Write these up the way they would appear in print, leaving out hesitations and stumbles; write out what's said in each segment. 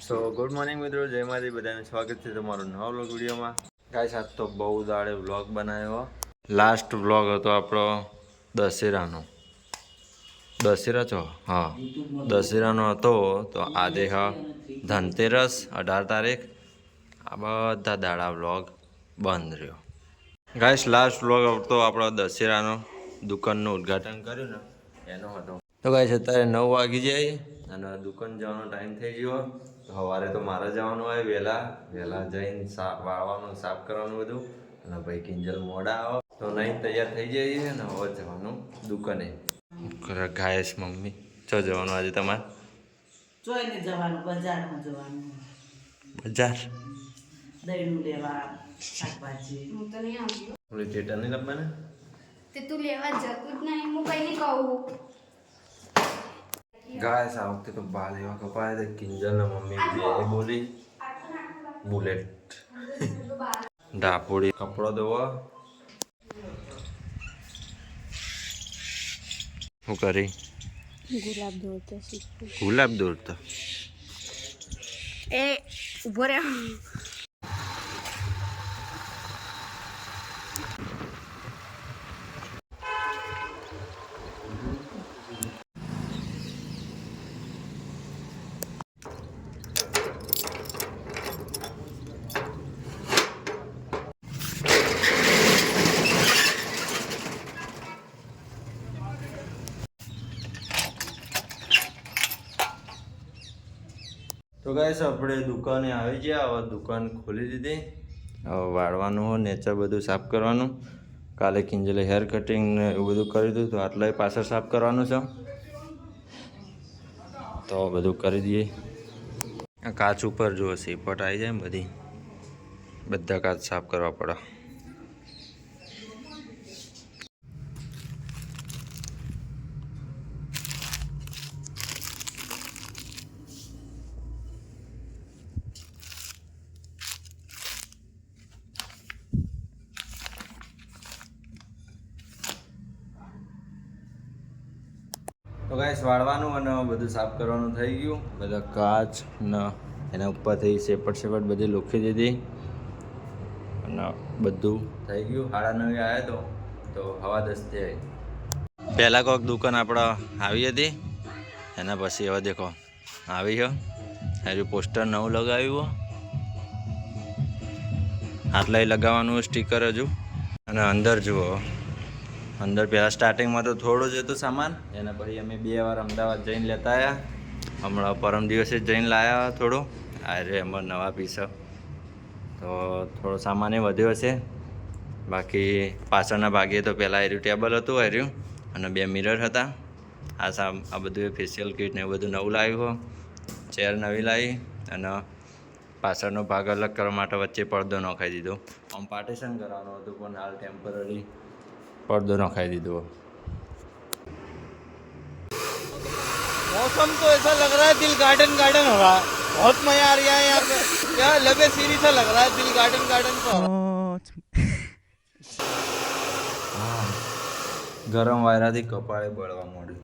સો good morning મિત્રો, જય માતાજી, બધાને સ્વાગત છે તમારું નવા વ્લોગ વિડીયોમાં. ગાઈસ આજ તો બહુ દાડે વ્લોગ બનાવ્યો. લાસ્ટ વ્લોગ હતો આપણો દશેરાનો. દશેરા છો? હા, દશેરાનો હતો. તો આજે હા ધનતેરસ 18 તારીખ. આ બધા દાડા વ્લોગ બંધ રહ્યો. ગાઈસ લાસ્ટ વ્લોગ હતો આપણો દશેરાનો, દુકાનનું ઉદ્ઘાટન કર્યું ને એનો હતો. તો ગાઈસ અત્યારે 9 વાગી જાય અને દુકાન જવાનો ટાઈમ થઈ ગયો. સવારે તો મારે જવાનું હોય વહેલા જઈને વાળવાનું, સાફ કરવાનું બધું. અને ભાઈ કિંજલ મોડા આવો તો નહીં તૈયાર થઈ જઈએ ને હવે જવાનું દુકાને. ગાઈસ મમ્મી ચો જવાનું આજે તમારે? જોઈને જવાનું, બજારમાં જવાનું. બજાર દહીંનું લેવા, શાકભાજી. હું તો નહીં આવતી. ઓલી થિયેટર નહીં લખવાને તે તું લેવા જતું જ નહીં, હું કઈ નહીં કહું. ગાઈસ આ વખતે તો બાલ એવા કપાયા હતા. કિંજલના મમ્મી બે બોલી બુલેટ ડાપોડી કપડો ધોવા શું કરી ગુલાબ દોરતો એ ઉભો રહે. તો ગાઈસ આપણે દુકાને આવી ગયા. હવે દુકાન ખોલી દીધી. હવે વાળવાનું હોય, નેચર બધું સાફ કરવાનું. કાલે કિંજલે હેર કટિંગ ને એવું બધું કરી દીધું, તો આટલાય પાછળ સાફ કરવાનું છે. તો બધું કરી દઈએ. કાચ ઉપર જુઓ સીપટ આવી જાય ને બધી, બધા કાચ સાફ કરવા પડે. તો ગાઈસ વાળવાનું અને બધું સાફ કરવાનું થઈ ગયું. બધા કાચ ને એના ઉપરથી સેપટ બધી લોખી દીધી અને બધું થઈ ગયું. 9:30 આવ્યા તો 10:15 આવી. પહેલાં કોઈક દુકાન આપણે આવી હતી, એના પછી હવે દેખો આવી છે. હારું પોસ્ટર નવું લગાવ્યું, આટલાય લગાવવાનું સ્ટીકર હજુ. અને અંદર જુઓ, અંદર પહેલાં સ્ટાર્ટિંગમાં તો થોડું જ હતું સામાન. એના પછી અમે 2 વાર અમદાવાદ જઈને લેતા આવ્યા. હમણાં પરમ દિવસે જઈને લાવ્યા થોડું. આ રે એમાં નવા પીસ તો થોડો સામાન એ વધ્યો છે. બાકી પાછળના ભાગે તો પહેલાં એર્યું ટેબલ હતું, એર્યું અને 2 મિરર હતા. આ બધું ફેશિયલ કિટ ને એવું બધું નવું લાવ્યું. ચેર નવી લાવી અને પાછળનો ભાગ અલગ કરવા માટે વચ્ચે પડદો નખાઈ દીધો. આમ પાર્ટીશન કરવાનું હતું પણ હાલ ટેમ્પરરી पर्दो नखाई दीदो. मौसम तो ऐसा लग रहा है दिल गार्डन गार्डन हो रहा है. बहुत मजा आ रहा है यहाँ पे. क्या लबे सीरी सा लग रहा है, दिल गार्डन गार्डन को. गरम वायरा थी कपाळे बळवा मोड़ी.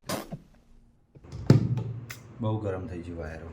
बहु गरम થઈ ગયું વાયરો.